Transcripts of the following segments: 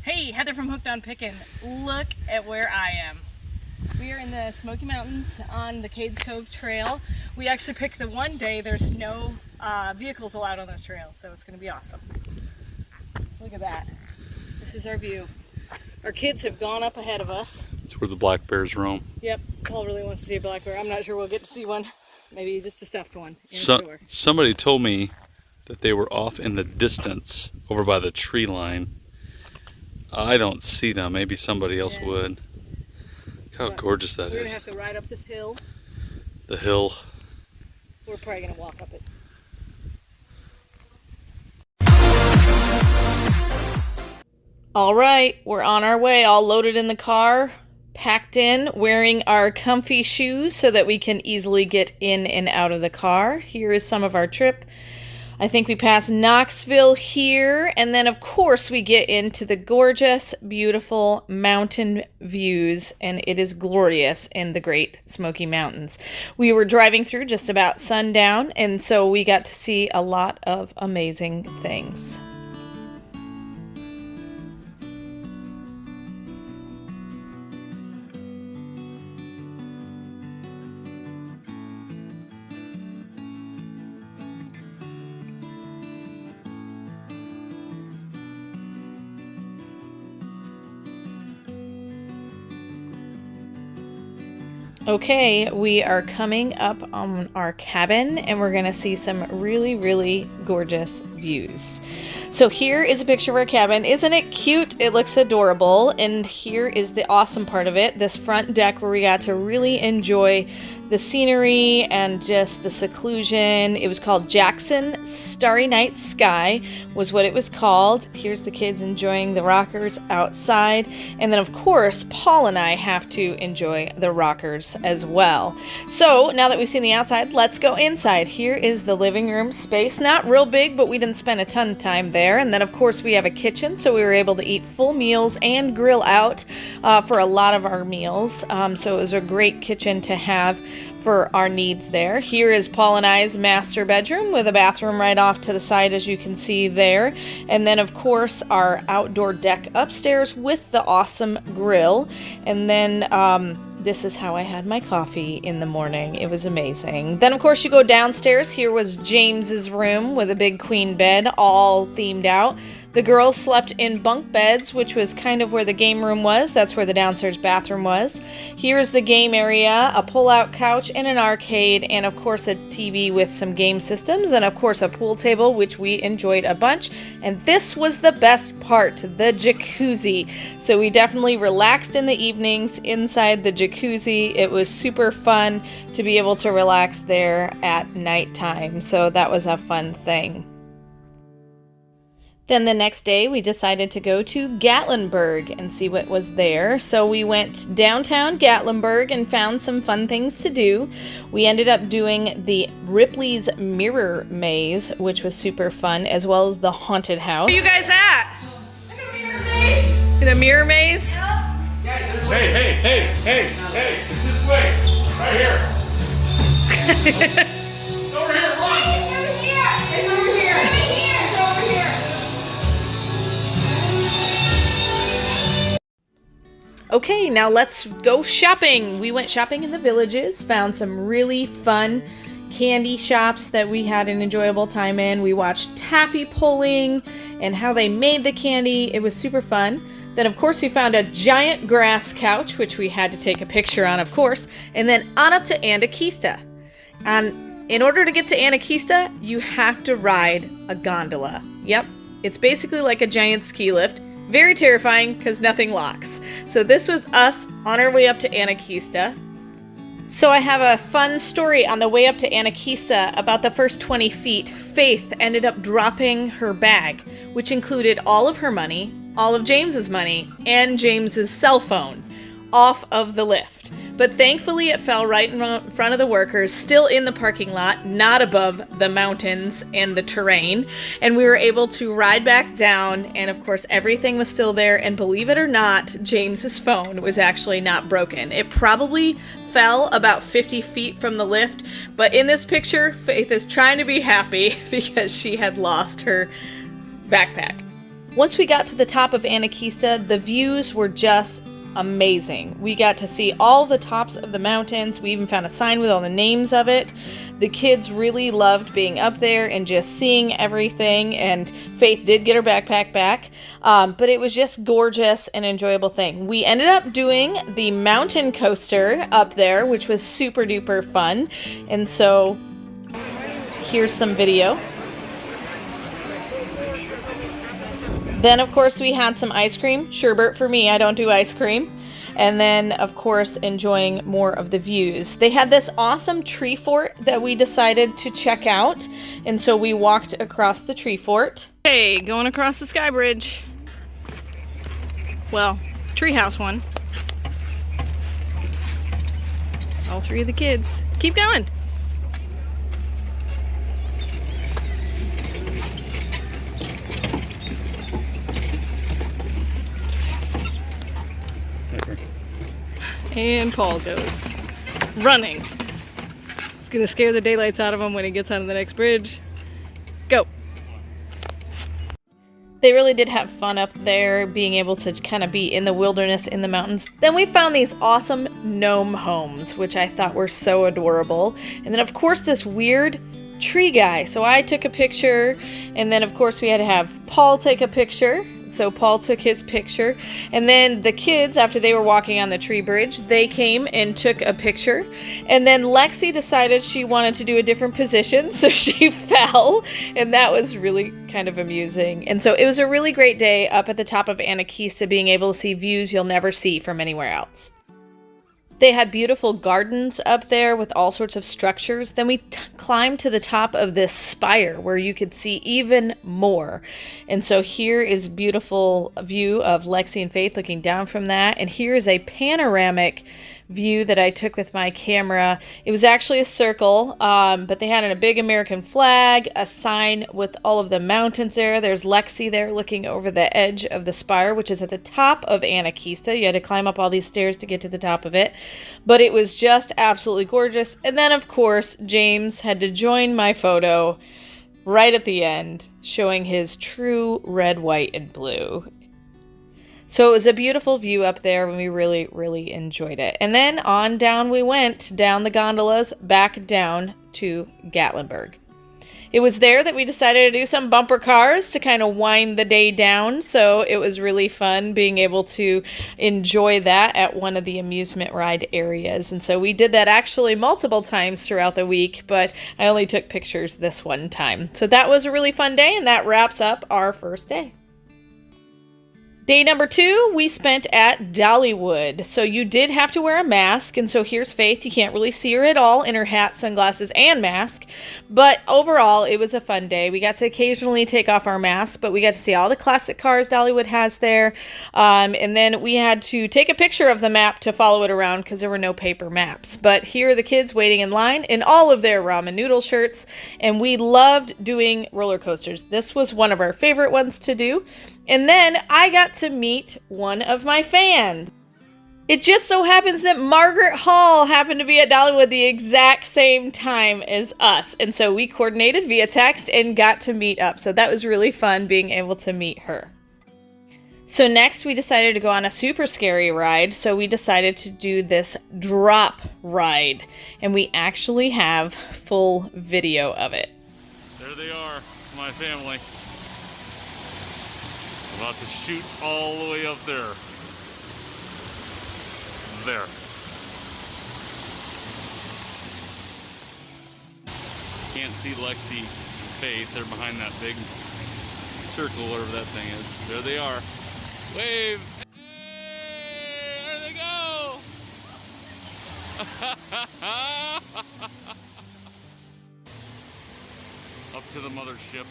Hey, Heather from Hooked on Pickin. Look at where I am. We are in the Smoky Mountains on the Cades Cove trail. We actually picked the one day there's no vehicles allowed on this trail, so it's going to be awesome. Look at that. This is our view. Our kids have gone up ahead of us. It's where the black bears roam. Yep, Paul really wants to see a black bear. I'm not sure we'll get to see one. Maybe just a stuffed one in a store. Somebody told me that they were off in the distance over by the tree line. I don't see them. Maybe somebody else would. Look how gorgeous that is. We're going to have to ride up this hill. The hill. We're probably going to walk up it. All right, we're on our way, all loaded in the car, packed in, wearing our comfy shoes so that we can easily get in and out of the car. Here is some of our trip. I think we pass Knoxville here, and then of course we get into the gorgeous, beautiful mountain views, and it is glorious in the Great Smoky Mountains. We were driving through just about sundown, and so we got to see a lot of amazing things. Okay, we are coming up on our cabin and we're gonna see some really, really gorgeous views. So here is a picture of our cabin. Isn't it cute? It looks adorable. And here is the awesome part of it, this front deck where we got to really enjoy the scenery and just the seclusion. It was called Jackson Starry Night Sky was what it was called. Here's the kids enjoying the rockers outside. And then of course, Paul and I have to enjoy the rockers as well. So now that we've seen the outside, let's go inside. Here is the living room space. Not real big, but we didn't spend a ton of time there. And then of course we have a kitchen, so we were able to eat full meals and grill out for a lot of our meals. So it was a great kitchen to have for our needs there. Here is Paul and I's master bedroom with a bathroom right off to the side, as you can see there. And then of course our outdoor deck upstairs with the awesome grill. And then this is how I had my coffee in the morning. It was amazing. Then of course you go downstairs. Here was James's room with a big queen bed, all themed out. The girls slept in bunk beds, which was kind of where the game room was. That's where the downstairs bathroom was. Here's the game area, a pull-out couch and an arcade, and of course a TV with some game systems, and of course a pool table, which we enjoyed a bunch. And this was the best part, the jacuzzi. So we definitely relaxed in the evenings inside the jacuzzi. It was super fun to be able to relax there at nighttime. So that was a fun thing. Then the next day we decided to go to Gatlinburg and see what was there. So we went downtown Gatlinburg and found some fun things to do. We ended up doing the Ripley's Mirror Maze, which was super fun, as well as the haunted house. Where are you guys at? Like a mirror maze. In a mirror maze? Yep. Hey, it's this way, right here. Over here, run! It's over here. It's over here. It's over here. Okay, now let's go shopping. We went shopping in the villages, found some really fun candy shops that we had an enjoyable time in. We watched taffy pulling and how they made the candy. It was super fun. Then of course we found a giant grass couch, which we had to take a picture on, of course, and then on up to Anakeesta. And in order to get to Anakeesta, you have to ride a gondola. Yep, it's basically like a giant ski lift. Very terrifying because nothing locks. So this was us on our way up to Anakeesta. So I have a fun story on the way up to Anakeesta. About the first 20 feet, Faith ended up dropping her bag, which included all of her money, all of James's money, and James's cell phone off of the lift. But thankfully it fell right in front of the workers, still in the parking lot, not above the mountains and the terrain. And we were able to ride back down, and of course everything was still there. And believe it or not, James's phone was actually not broken. It probably fell about 50 feet from the lift, but in this picture, Faith is trying to be happy because she had lost her backpack. Once we got to the top of Anakeesta, the views were just amazing. We got to see all the tops of the mountains. We even found a sign with all the names of it. The kids really loved being up there and just seeing everything, and Faith did get her backpack back, but it was just gorgeous and enjoyable thing. We ended up doing the mountain coaster up there, which was super duper fun, and so here's some video. Then, of course, we had some ice cream. Sherbet for me, I don't do ice cream. And then, of course, enjoying more of the views. They had this awesome tree fort that we decided to check out. And so we walked across the tree fort. Hey, going across the sky bridge. Well, treehouse one. All three of the kids. Keep going. And Paul goes running. It's gonna scare the daylights out of him when he gets onto the next bridge. Go. They really did have fun up there, being able to kind of be in the wilderness, in the mountains. Then we found these awesome gnome homes, which I thought were so adorable. And then, of course, this weird tree guy. So I took a picture, and then, of course, we had to have Paul take a picture. So Paul took his picture, and then the kids, after they were walking on the tree bridge, they came and took a picture, and then Lexi decided she wanted to do a different position, so she fell, and that was really kind of amusing. And so it was a really great day up at the top of Anakeesta, being able to see views you'll never see from anywhere else. They had beautiful gardens up there with all sorts of structures. Then we climbed to the top of this spire where you could see even more. And so here is a beautiful view of Lexi and Faith looking down from that. And here is a panoramic view that I took with my camera. It was actually a circle, but they had a big American flag, a sign with all of the mountains there. There's Lexi there looking over the edge of the spire, which is at the top of Anakeesta. You had to climb up all these stairs to get to the top of it, but it was just absolutely gorgeous. And then, of course, James had to join my photo right at the end, showing his true red, white, and blue. So it was a beautiful view up there, and we really, really enjoyed it. And then on down we went, down the gondolas, back down to Gatlinburg. It was there that we decided to do some bumper cars to kind of wind the day down. So it was really fun being able to enjoy that at one of the amusement ride areas. And so we did that actually multiple times throughout the week, but I only took pictures this one time. So that was a really fun day, and that wraps up our first day. Day number 2, we spent at Dollywood. So you did have to wear a mask, and so here's Faith. You can't really see her at all in her hat, sunglasses, and mask. But overall, it was a fun day. We got to occasionally take off our masks, but we got to see all the classic cars Dollywood has there. And then we had to take a picture of the map to follow it around because there were no paper maps. But here are the kids waiting in line in all of their ramen noodle shirts, and we loved doing roller coasters. This was one of our favorite ones to do. And then I got to meet one of my fans. It just so happens that Margaret Hall happened to be at Dollywood the exact same time as us. And so we coordinated via text and got to meet up. So that was really fun being able to meet her. So next we decided to go on a super scary ride. So we decided to do this drop ride. And we actually have full video of it. There they are, my family. About to shoot all the way up there. There. Can't see Lexi and Faith. They're behind that big circle, whatever that thing is. There they are. Wave. Hey, there they go. Up to the mothership.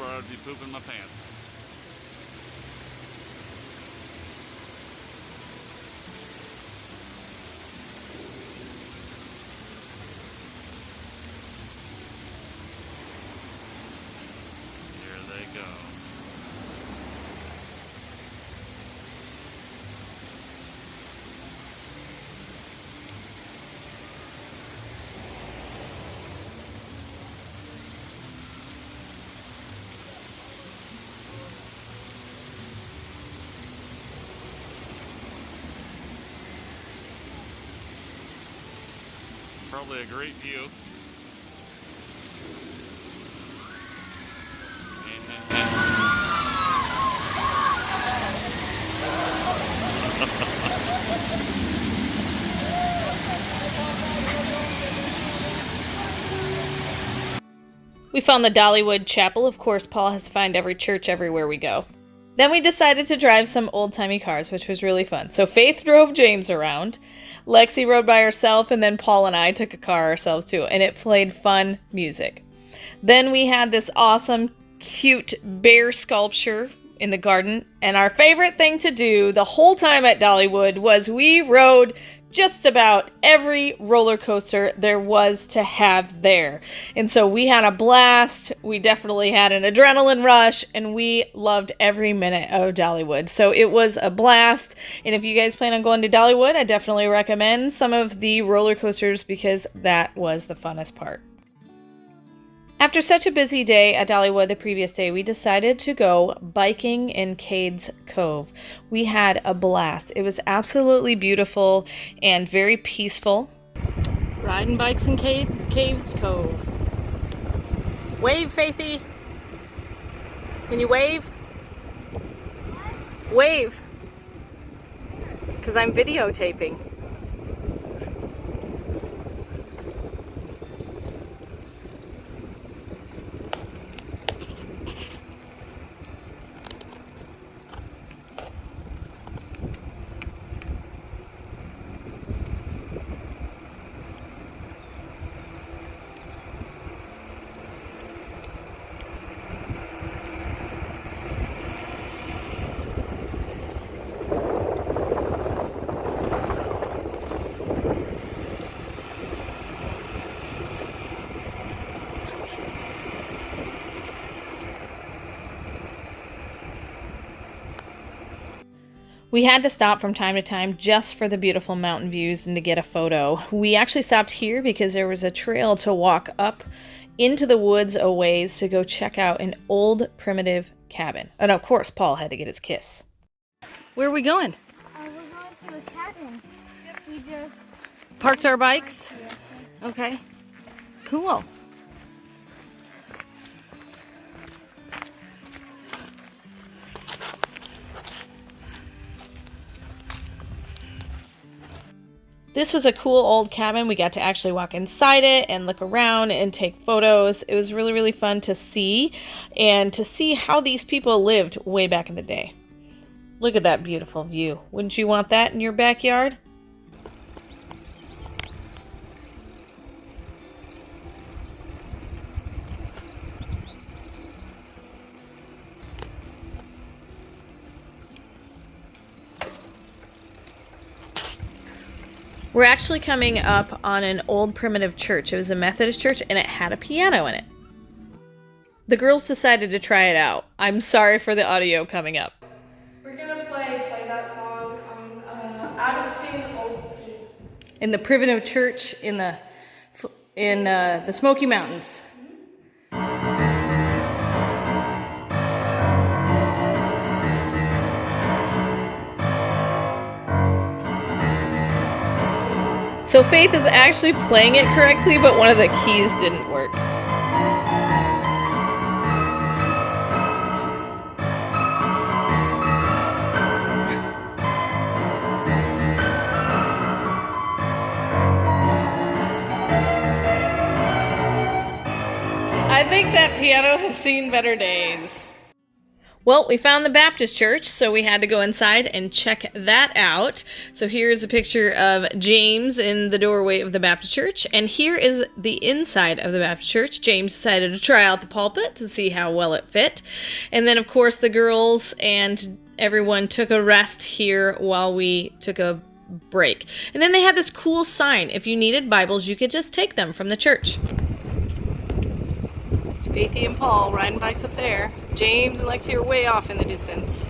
I'd be pooping my pants. Here they go. Probably a great view. We found the Dollywood Chapel. Of course, Paul has to find every church everywhere we go. Then we decided to drive some old-timey cars, which was really fun. So Faith drove James around, Lexi rode by herself, and then Paul and I took a car ourselves too, and it played fun music. Then we had this awesome, cute bear sculpture in the garden, and our favorite thing to do the whole time at Dollywood was we rode just about every roller coaster there was to have there. And so we had a blast. We definitely had an adrenaline rush, and we loved every minute of Dollywood. So it was a blast. And if you guys plan on going to Dollywood, I definitely recommend some of the roller coasters because that was the funnest part. After such a busy day at Dollywood the previous day, we decided to go biking in Cades Cove. We had a blast. It was absolutely beautiful and very peaceful. Riding bikes in Cades Cove. Wave, Faithy. Can you wave? Wave. Because I'm videotaping. We had to stop from time to time just for the beautiful mountain views and to get a photo. We actually stopped here because there was a trail to walk up into the woods a ways to go check out an old primitive cabin. And of course, Paul had to get his kiss. Where are we going? We're going to a cabin. We just Parked our bikes? Okay. Cool. This was a cool old cabin. We got to actually walk inside it and look around and take photos. It was really, really fun to see and to see how these people lived way back in the day. Look at that beautiful view. Wouldn't you want that in your backyard? We're actually coming up on an old primitive church. It was a Methodist church and it had a piano in it. The girls decided to try it out. I'm sorry for the audio coming up. We're gonna play that song Out of Tune Old Pigeon. In the primitive church in the Smoky Mountains. So Faith is actually playing it correctly, but one of the keys didn't work. I think that piano has seen better days. Well, we found the Baptist church, so we had to go inside and check that out. So here's a picture of James in the doorway of the Baptist church, and here is the inside of the Baptist church. James decided to try out the pulpit to see how well it fit. And then, of course, the girls and everyone took a rest here while we took a break. And then they had this cool sign. If you needed Bibles, you could just take them from the church. Faithy and Paul riding bikes up there. James and Lexi are way off in the distance.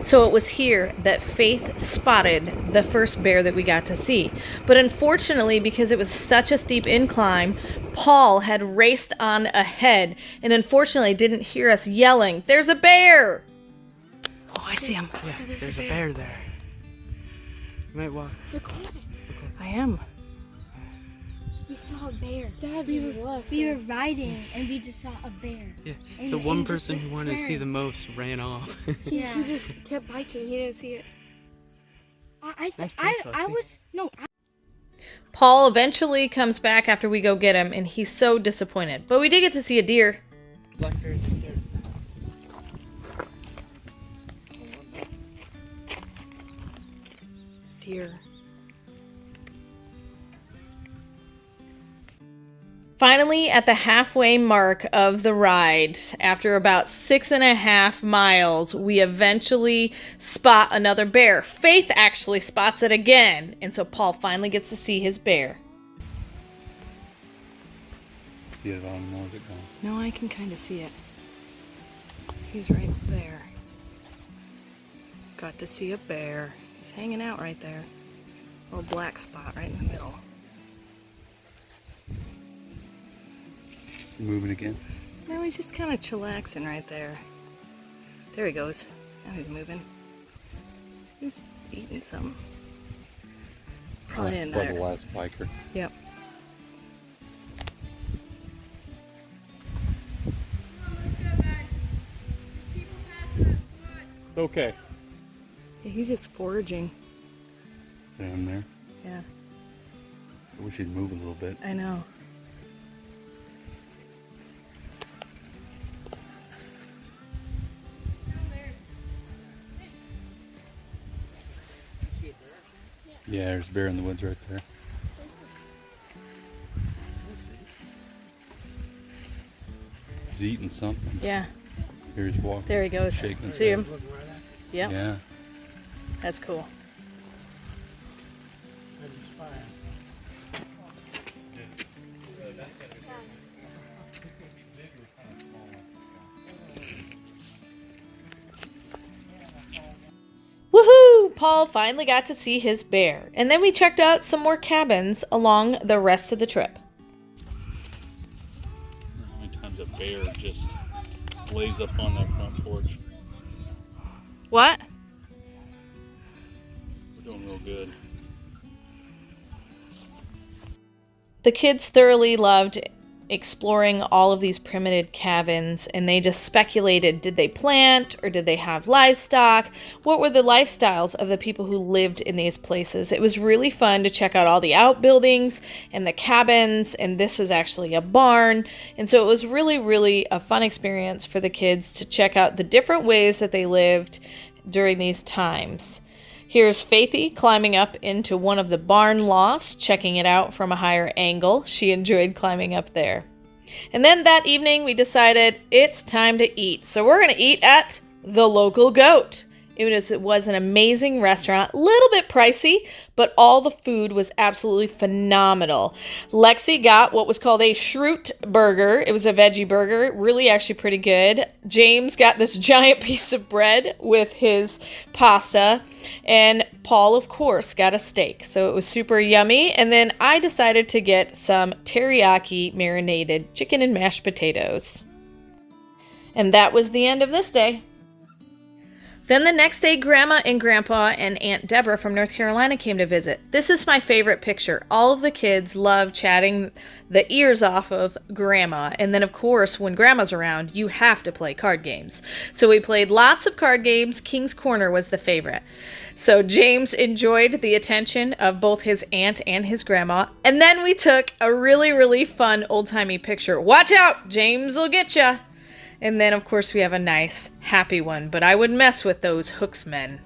So it was here that Faith spotted the first bear that we got to see. But unfortunately, because it was such a steep incline, Paul had raced on ahead and unfortunately didn't hear us yelling, "There's a bear!" Oh, I see him. Yeah, there's a bear there. You might walk. I am. We saw a bear. Dad, We were riding and we just saw a bear. Yeah, And- the one and just person this who wanted to see bear. the most ran off. He Yeah. just kept biking. He didn't see it. I Nice was Paul eventually comes back after we go get him, and he's so disappointed. But we did get to see a deer. Black bears upstairs. Deer. Finally, at the halfway mark of the ride, after about 6.5 miles, we eventually spot another bear. Faith actually spots it again, and so Paul finally gets to see his bear. See it on more of it gone. No, I can kind of see it. He's right there. Got to see a bear. He's hanging out right there. Little black spot right in the middle. Moving again. No, he's just kind of chillaxing right there. There he goes. Now he's moving. He's eating some. Probably Like another. the last biker. Yep. It's okay. Yeah, he's just foraging. Down there. Yeah, I wish he'd move a little bit. I know. Yeah, there's a bear in the woods right there. He's eating something. Yeah, Here he's walking. there he goes. Shaking his See head. him? Yep, Yeah. that's cool. Woohoo! Paul finally got to see his bear. And then we checked out some more cabins along the rest of the trip. How many times a bear just lays up on that front porch? What? We're doing real good. The kids thoroughly loved exploring all of these primitive cabins, and they just speculated, did they plant or did they have livestock? What were the lifestyles of the people who lived in these places? It was really fun to check out all the outbuildings and the cabins, and this was actually a barn, and so it was really a fun experience for the kids to check out the different ways that they lived during these times. Here's Faithy climbing up into one of the barn lofts, checking it out from a higher angle. She enjoyed climbing up there. And then that evening we decided it's time to eat. So we're going to eat at the Local Goat. It was an amazing restaurant, a little bit pricey, but all the food was absolutely phenomenal. Lexi got what was called a Shroot burger. It was a veggie burger, really actually pretty good. James got this giant piece of bread with his pasta, and Paul, of course, got a steak. So it was super yummy. And then I decided to get some teriyaki marinated chicken and mashed potatoes. And that was the end of this day. Then the next day, Grandma and Grandpa and Aunt Deborah from North Carolina came to visit. This is my favorite picture. All of the kids love chatting the ears off of Grandma. And then, of course, when Grandma's around, you have to play card games. So we played lots of card games. King's Corner was the favorite. So James enjoyed the attention of both his aunt and his grandma. And then we took a really fun old-timey picture. Watch out! James will get ya! And then, of course, we have a nice, happy one, but I would mess with those hooksmen.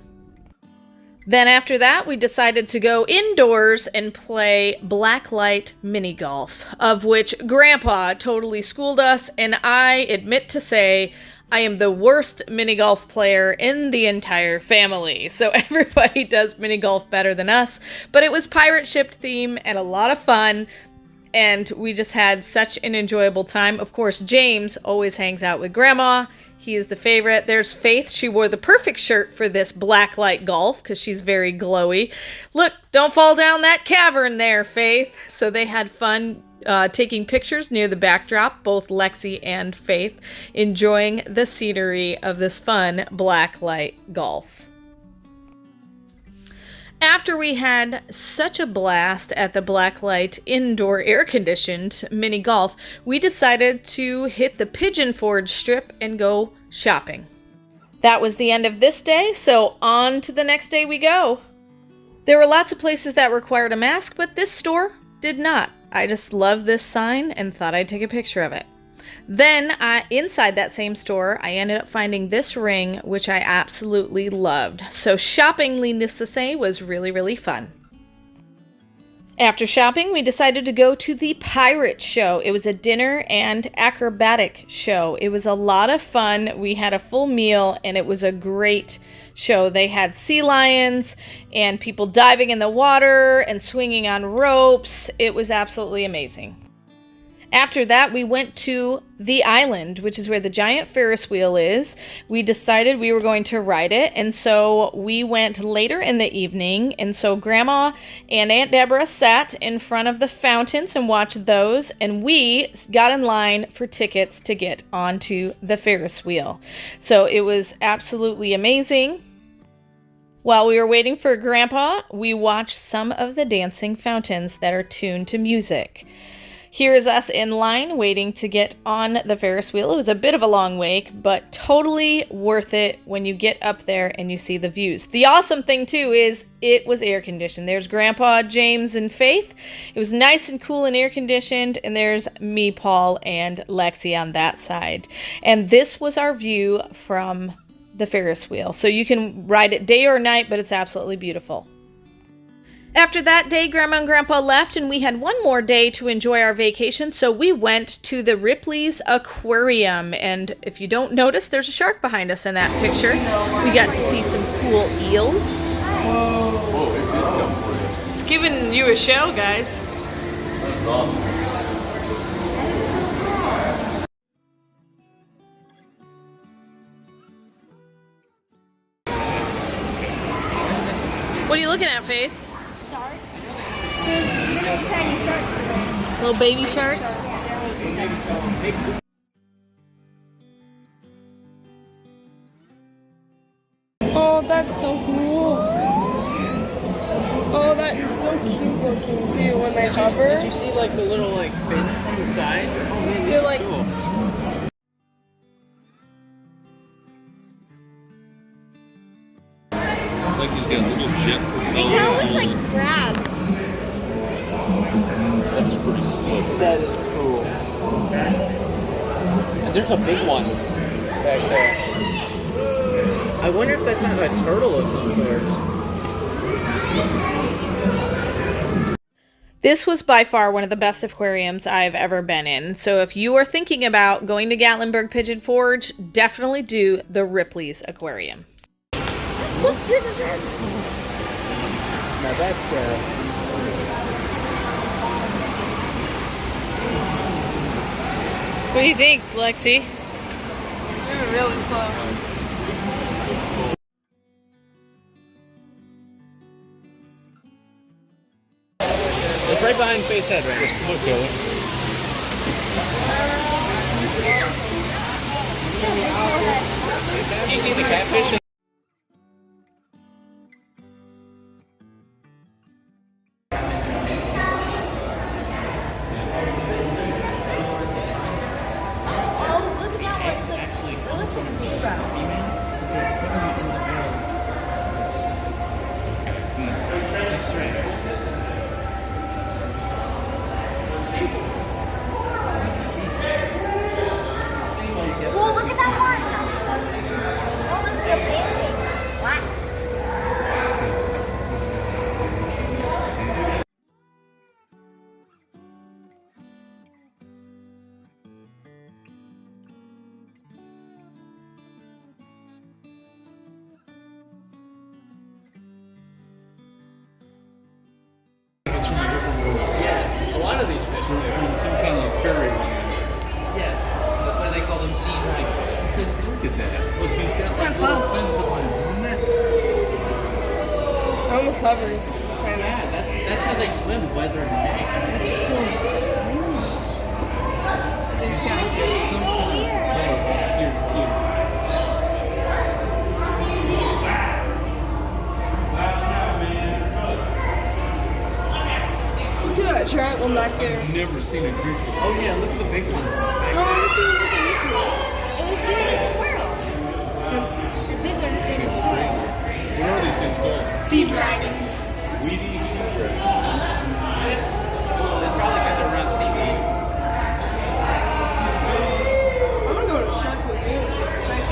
Then after that, we decided to go indoors and play blacklight mini golf, of which Grandpa totally schooled us, and I admit to say I am the worst mini golf player in the entire family. So everybody does mini golf better than us, but it was pirate ship theme and a lot of fun. and we just had such an enjoyable time. Of course, James always hangs out with Grandma. He is the favorite. There's Faith. She wore the perfect shirt for this black light golf because she's very glowy. Look, don't fall down that cavern there, Faith. So they had fun taking pictures near the backdrop, both Lexi and Faith, enjoying the scenery of this fun black light golf. After we had such a blast at the Blacklight indoor air-conditioned mini golf, we decided to hit the Pigeon Forge strip and go shopping. That was the end of this day, so on to the next day we go. There were lots of places that required a mask, but this store did not. I just loved this sign and thought I'd take a picture of it. Then, inside that same store, I ended up finding this ring, which I absolutely loved. So shopping, needless to say, was really, really fun. After shopping, we decided to go to the pirate show. It was a dinner and acrobatic show. It was a lot of fun. We had a full meal, and it was a great show. They had sea lions and people diving in the water and swinging on ropes. It was absolutely amazing. After that, we went to the island, which is where the giant Ferris wheel is. We decided we were going to ride it, and so we went later in the evening, and so Grandma and Aunt Deborah sat in front of the fountains and watched those, and we got in line for tickets to get onto the Ferris wheel. So it was absolutely amazing. While we were waiting for Grandpa, we watched some of the dancing fountains that are tuned to music. Here is us in line waiting to get on the Ferris wheel. It was a bit of a long wait, but totally worth it when you get up there and you see the views. The awesome thing too is it was air conditioned. There's Grandpa, James, and Faith. It was nice and cool and air conditioned, and there's me, Paul, and Lexi on that side. And this was our view from the Ferris wheel. So you can ride it day or night, but it's absolutely beautiful. After that day, Grandma and Grandpa left, and we had one more day to enjoy our vacation, so we went to the Ripley's Aquarium. And if you don't notice, there's a shark behind us in that picture. We got to see some cool eels. Whoa, it did come for you. It's giving you a show, guys. That's awesome. What are you looking at, Faith? Sharks. There's little tiny sharks there. Little baby sharks? Oh, that's so cool. Oh, that is so cute looking too when they hover. Did you see like the little like fins on the side? Oh man, these They're are like- cool. It's like he's got a little jet. It kind of looks like crabs. That is pretty slick. That is cool. And there's a big one back there. I wonder if that's not a turtle of some sort. This was by far one of the best aquariums I've ever been in. So if you are thinking about going to Gatlinburg Pigeon Forge, definitely do the Ripley's Aquarium. Look, there's a shark. Now that's scary. What do you think, Lexi? Moving really slow. It's right behind Faith's head, right? Okay. Do you see the catfish? Oh, look at that one. It looks like a zebra. It's a string. Whoa, look at that one. Oh, looks like a pancake. Just flat. Yes, a lot of these fish from some kind of fairy land. Yes, that's why they call them sea dragons. Look at that. Look, he's got like Close. little fins on his neck. It almost hovers. Yeah, that's how they swim, weathered neck. That's so strange. These guys. Oh, here, it's here. Look at that giant one back there. I've never seen a creature. Oh yeah, look at the big ones. I want to see what it looks like. It was doing a twirl. The big one did a twirl. What are these things called? Sea dragons. Weedy sea dragon. That's probably because they're around seaweed. I'm gonna go to Shark Lagoon. It's right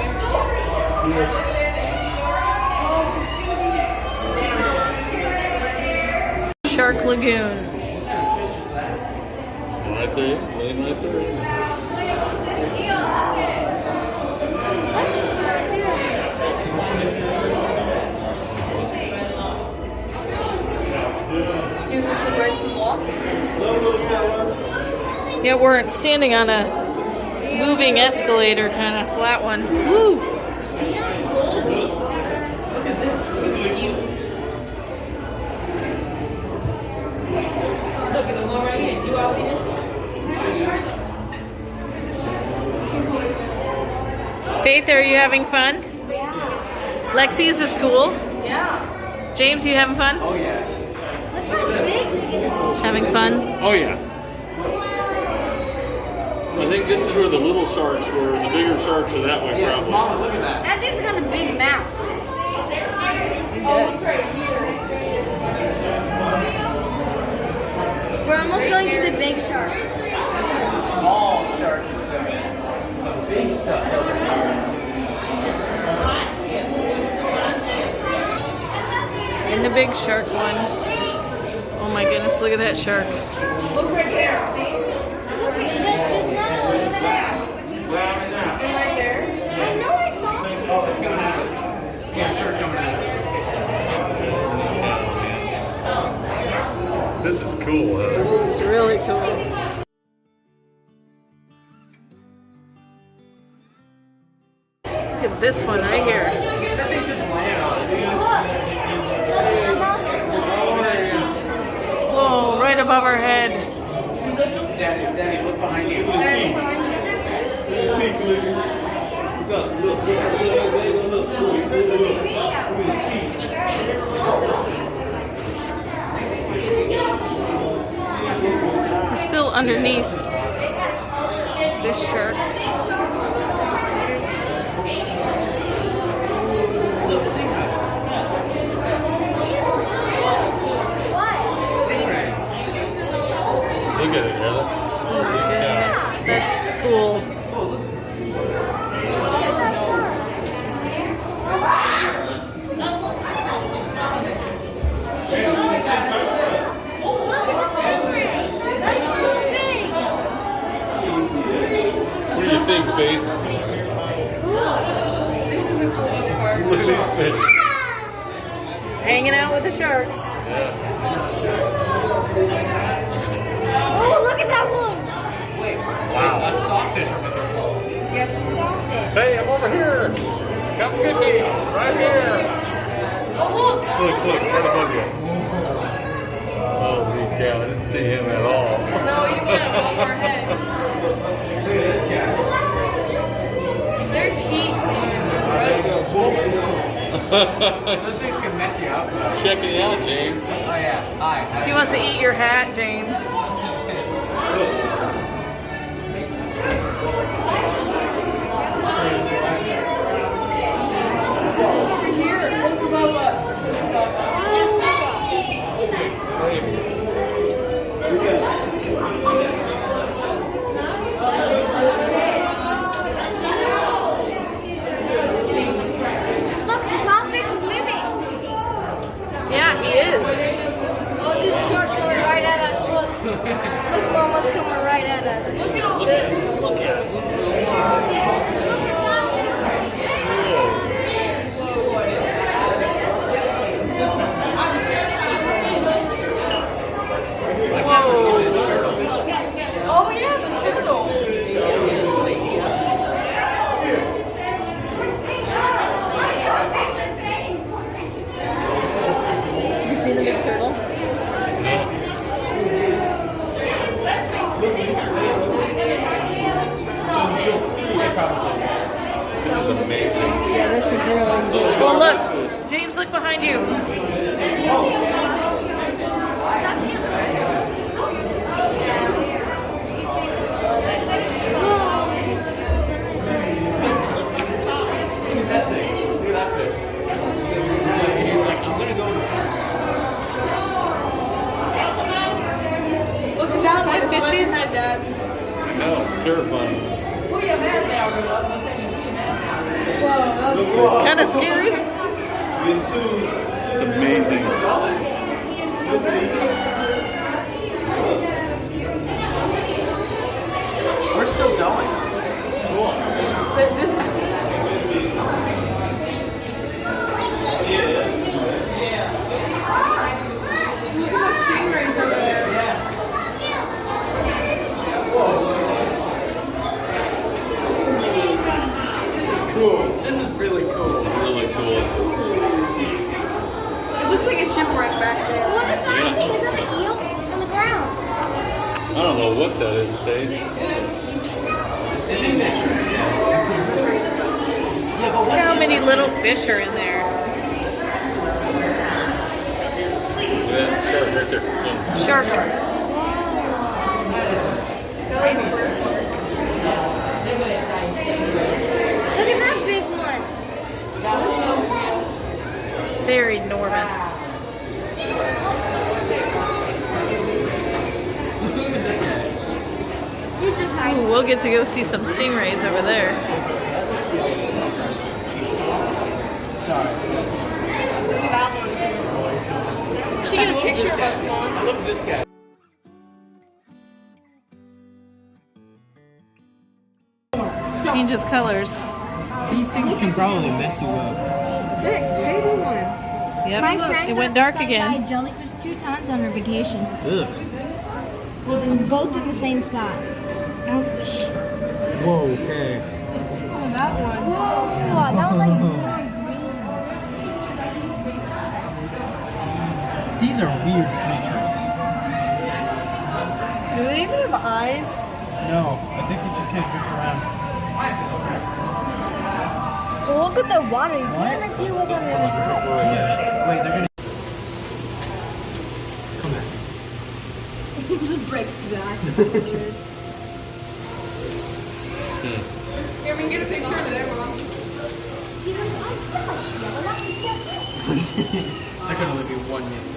there. Shark Lagoon. Right there, laying right there. Gives us a break from walking. Yeah, we're standing on a moving escalator, kind of flat one. Woo! Look at this. It's you. Look at the lower right here. You all see this? Faith, are you having fun? Lexi, is this cool? Yeah. James, you having fun? Oh yeah. Look how big they get. Having fun? Oh yeah. I think this is where the little sharks were. The bigger sharks are that way, Yeah, probably. Mama, look at that. That dude's got a big mouth. We're almost going to the big sharks. This is the small shark exhibit. The big stuff's over here. In the big shark one. Oh my goodness, look at that shark. Look right there. See? Look, there's another one over there. And right there. I know I saw some. Oh, it's coming at us. Yeah, shark coming at us. This is cool, huh? This is really cool. Look at this one right here. That thing's just laying on it. Whoa, right above our head. Daddy, look behind you. We're still underneath this shark. Look, stingray. Stingray. Look at it, Heather. Oh my goodness, that's cool. What do you think, Faith? This is the coolest part. Look at these fish. He's hanging out with the sharks. Oh, look at that one. Wait, wow. A sawfish over there. Yep. Hey, I'm over here. Come get me. Right here. Oh, look. Look, right above you. Holy cow, I didn't see him at all. No, you went above our heads. Look at this guy. Their teeth. Those things can mess you up. Checking it out, James. Oh yeah. Hi. He wants to eat your hat, James. Over here. Look above us. Look, the sawfish is moving. Yeah, he is. Oh, there's a shark coming right at us. Look. Look, Mom, what's coming right at us. Look at all this. Look at that. Whoa. Smokies? Hi, Dad. I know, it's terrifying. Whoa, Kind of scary. It's amazing. We're still going. this. Stingrays over there. This is cool. This is really cool. Really cool. It looks like a shipwreck back there. What is that thing? Is that an eel on the ground? I don't know what that is, Faye. Yeah, but Look how many little fish are in there. Yeah, shark right there. Shark. Look at that big one. They're enormous. He's just Ooh, hiding. we'll get to go see some stingrays over there. Sorry. She get a picture of us, Mom. I love this guy. Changes colors. These things can probably mess you up. Yep. My Look, friend it went got dark stung by again. a jellyfish 2 times on her vacation. Ugh. Both in the same spot. Ouch. Whoa, okay. Oh, that one. Whoa, that was like green. These are weird creatures. Do they even have eyes? No, I think they just kind of drift around. Well, look at the water. You can't even see what's on the other side. Yeah. Wait, they're gonna. Come back. It just breaks the back. Here, we can get a picture of it there, Mom. There can only be one name.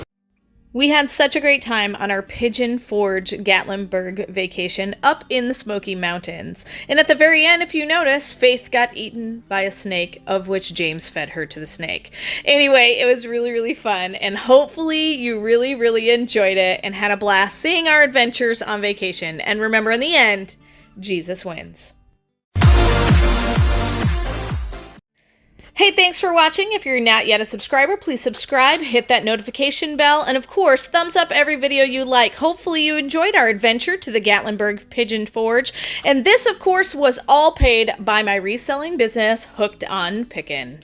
We had such a great time on our Pigeon Forge Gatlinburg vacation up in the Smoky Mountains. And at the very end, if you notice, Faith got eaten by a snake, of which James fed her to the snake. Anyway, it was really, really fun. And hopefully you really, really enjoyed it and had a blast seeing our adventures on vacation. And remember, in the end, Jesus wins. Hey, thanks for watching. If you're not yet a subscriber, please subscribe, hit that notification bell, and of course, thumbs up every video you like. Hopefully you enjoyed our adventure to the Gatlinburg Pigeon Forge. And this, of course, was all paid by my reselling business, Hooked on Pickin.